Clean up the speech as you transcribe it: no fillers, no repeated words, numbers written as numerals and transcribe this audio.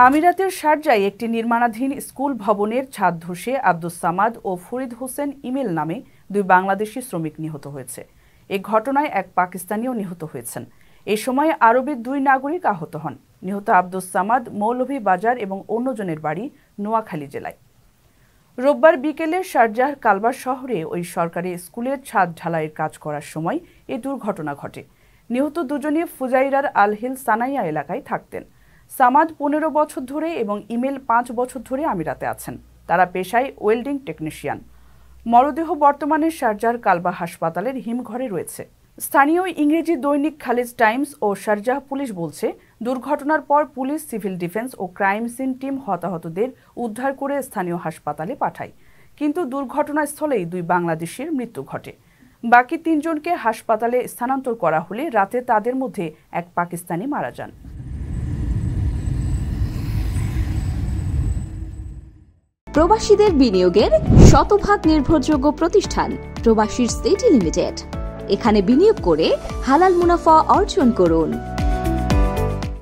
আমিরাতের শারজায় একটি নির্মাণাধীন স্কুল ভবনের ছাদ ধসে আব্দুস সামাদ ও ফরিদ হোসেন ইমেল নামে দুই বাংলাদেশি শ্রমিক নিহত হয়েছে। এই ঘটনায় এক পাকিস্তানিও নিহত হয়েছেন। এই সময় আরবের দুই নাগরিক আহত হন। নিহত আব্দুস সামাদ মৌলভীবাজার এবং অন্যজনের বাড়ি নোয়াখালী জেলায়। রোববার বিকেলে শারজাহ কালবার শহরে ওই সরকারি স্কুলের ছাদ ঢালাইয়ের কাজ করার সময় এই দুর্ঘটনা ঘটে। নিহত দুজনই ফুজাইরার আল হিল সানাইয়া এলাকায় থাকতেন। সামাদ 15 বছর ধরে এবং ইমেল 5 বছর ধরে আমিরাতে আছেন। তারা পেশায় ওয়েল্ডিং টেকনিশিয়ান। মরদেহ বর্তমানে শারজাহ কালবা হাসপাতালের হিমঘরে রয়েছে। স্থানীয় ইংরেজি দৈনিক খালিজ টাইমস ও শারজাহ পুলিশ বলছে, দুর্ঘটনার পর পুলিশ, সিভিল ডিফেন্স ও ক্রাইম সিন টিম হতাহতদের উদ্ধার করে স্থানীয় হাসপাতালে পাঠায়। কিন্তু দুর্ঘটনাস্থলেই দুই বাংলাদেশির মৃত্যু ঘটে। বাকি 3 জনকে হাসপাতালে স্থানান্তর করা হলে রাতে তাদের মধ্যে এক পাকিস্তানি মারা যান। প্রবাসীদের বিনিয়োগের শতভাগ নির্ভরযোগ্য প্রতিষ্ঠান প্রবাসীর সিটি লিমিটেড। এখানে বিনিয়োগ করে হালাল মুনাফা অর্জন করুন।